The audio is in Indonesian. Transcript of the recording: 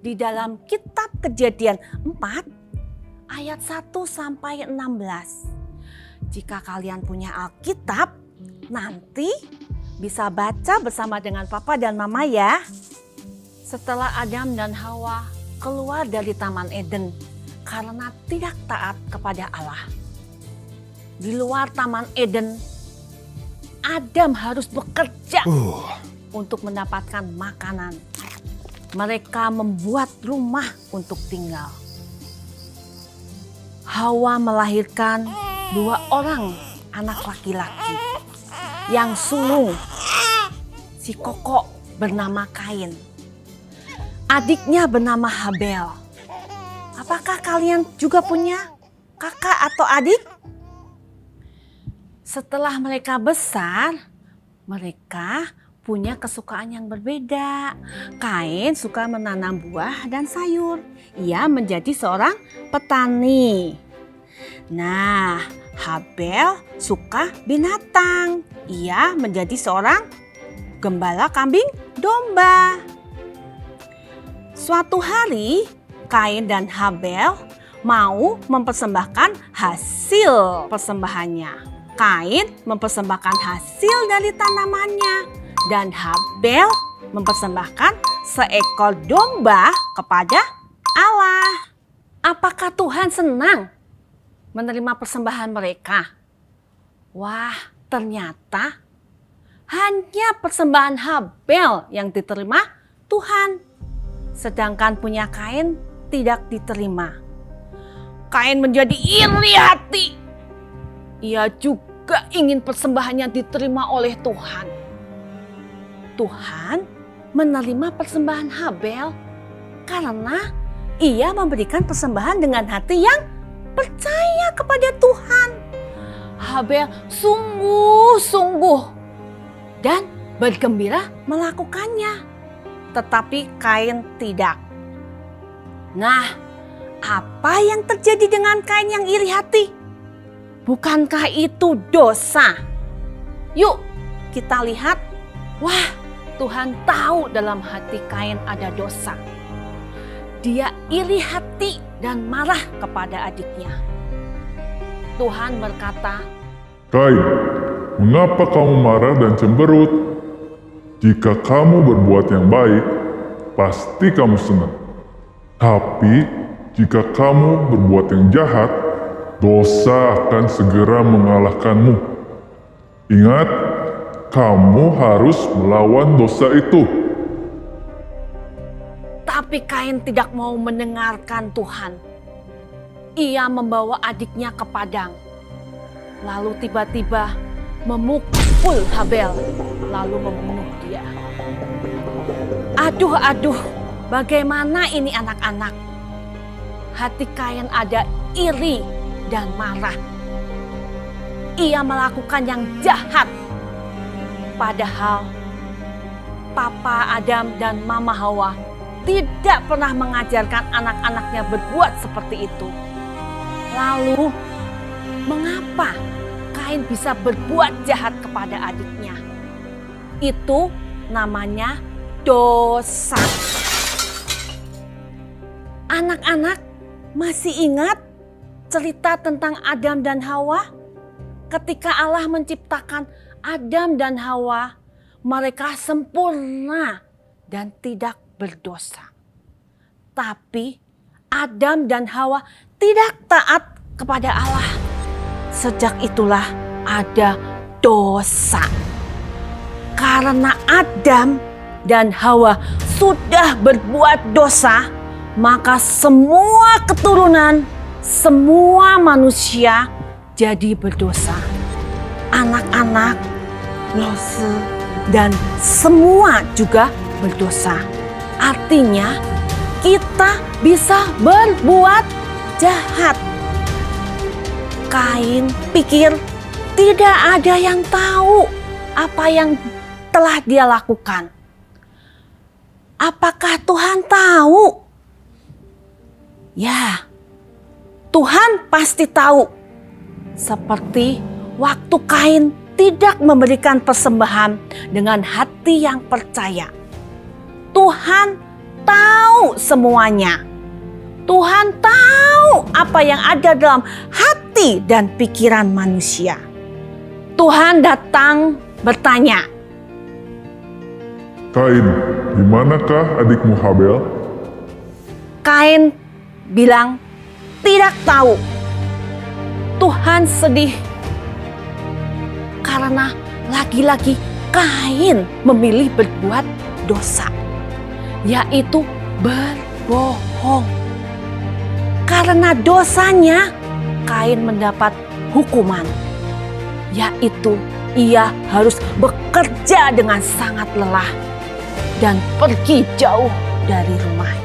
di dalam kitab Kejadian 4 ayat 1-16. Jika kalian punya Alkitab, nanti bisa baca bersama dengan Papa dan Mama ya. Setelah Adam dan Hawa keluar dari Taman Eden karena tidak taat kepada Allah. Di luar Taman Eden, Adam harus bekerja untuk mendapatkan makanan. Mereka membuat rumah untuk tinggal. Hawa melahirkan 2 orang anak laki-laki yang sulung. Si kokok bernama Kain. Adiknya bernama Habel. Apakah kalian juga punya kakak atau adik? Setelah mereka besar, mereka punya kesukaan yang berbeda. Kain suka menanam buah dan sayur. Ia menjadi seorang petani. Nah, Habel suka binatang. Ia menjadi seorang gembala kambing domba. Suatu hari, Kain dan Habel mau mempersembahkan hasil persembahannya. Kain mempersembahkan hasil dari tanamannya dan Habel mempersembahkan seekor domba kepada Allah. Apakah Tuhan senang menerima persembahan mereka? Wah, ternyata hanya persembahan Habel yang diterima Tuhan, sedangkan punya Kain tidak diterima. Kain menjadi iri hati. Ia juga ingin persembahannya diterima oleh Tuhan. Tuhan menerima persembahan Habel karena ia memberikan persembahan dengan hati yang percaya kepada Tuhan. Habel sungguh-sungguh dan bergembira melakukannya, tetapi Kain tidak. Nah, apa yang terjadi dengan Kain yang iri hati? Bukankah itu dosa? Yuk kita lihat. Wah, Tuhan tahu dalam hati Kain ada dosa. Dia iri hati dan marah kepada adiknya. Tuhan berkata, Kain, mengapa kamu marah dan cemberut? Jika kamu berbuat yang baik, pasti kamu senang. Tapi jika kamu berbuat yang jahat, dosa akan segera mengalahkanmu. Ingat, kamu harus melawan dosa itu. Tapi Kain tidak mau mendengarkan Tuhan. Ia membawa adiknya ke padang. Lalu tiba-tiba memukul Habel, lalu membunuh dia. Aduh, bagaimana ini anak-anak? Hati Kain ada iri dan marah. Ia melakukan yang jahat. Padahal Papa Adam dan Mama Hawa tidak pernah mengajarkan anak-anaknya berbuat seperti itu. Lalu, mengapa Kain bisa berbuat jahat kepada adiknya? Itu namanya dosa. Anak-anak masih ingat cerita tentang Adam dan Hawa? Ketika Allah menciptakan Adam dan Hawa, mereka sempurna dan tidak berdosa. Tapi Adam dan Hawa tidak taat kepada Allah. Sejak itulah ada dosa. Karena Adam dan Hawa sudah berbuat dosa, maka semua keturunan, semua manusia jadi berdosa. Anak-anak, Lose, dan semua juga berdosa. Artinya kita bisa berbuat jahat. Kain pikir tidak ada yang tahu apa yang telah dia lakukan. Apakah Tuhan tahu? Ya, Tuhan pasti tahu. Seperti waktu Kain tidak memberikan persembahan dengan hati yang percaya. Tuhan tahu semuanya. Tuhan tahu apa yang ada dalam hati dan pikiran manusia. Tuhan datang bertanya, Kain, di manakah adikmu Habel? Kain bilang tidak tahu. Tuhan sedih karena lagi-lagi Kain memilih berbuat dosa, yaitu berbohong. Karena dosanya, Kain mendapat hukuman, yaitu ia harus bekerja dengan sangat lelah dan pergi jauh dari rumahnya.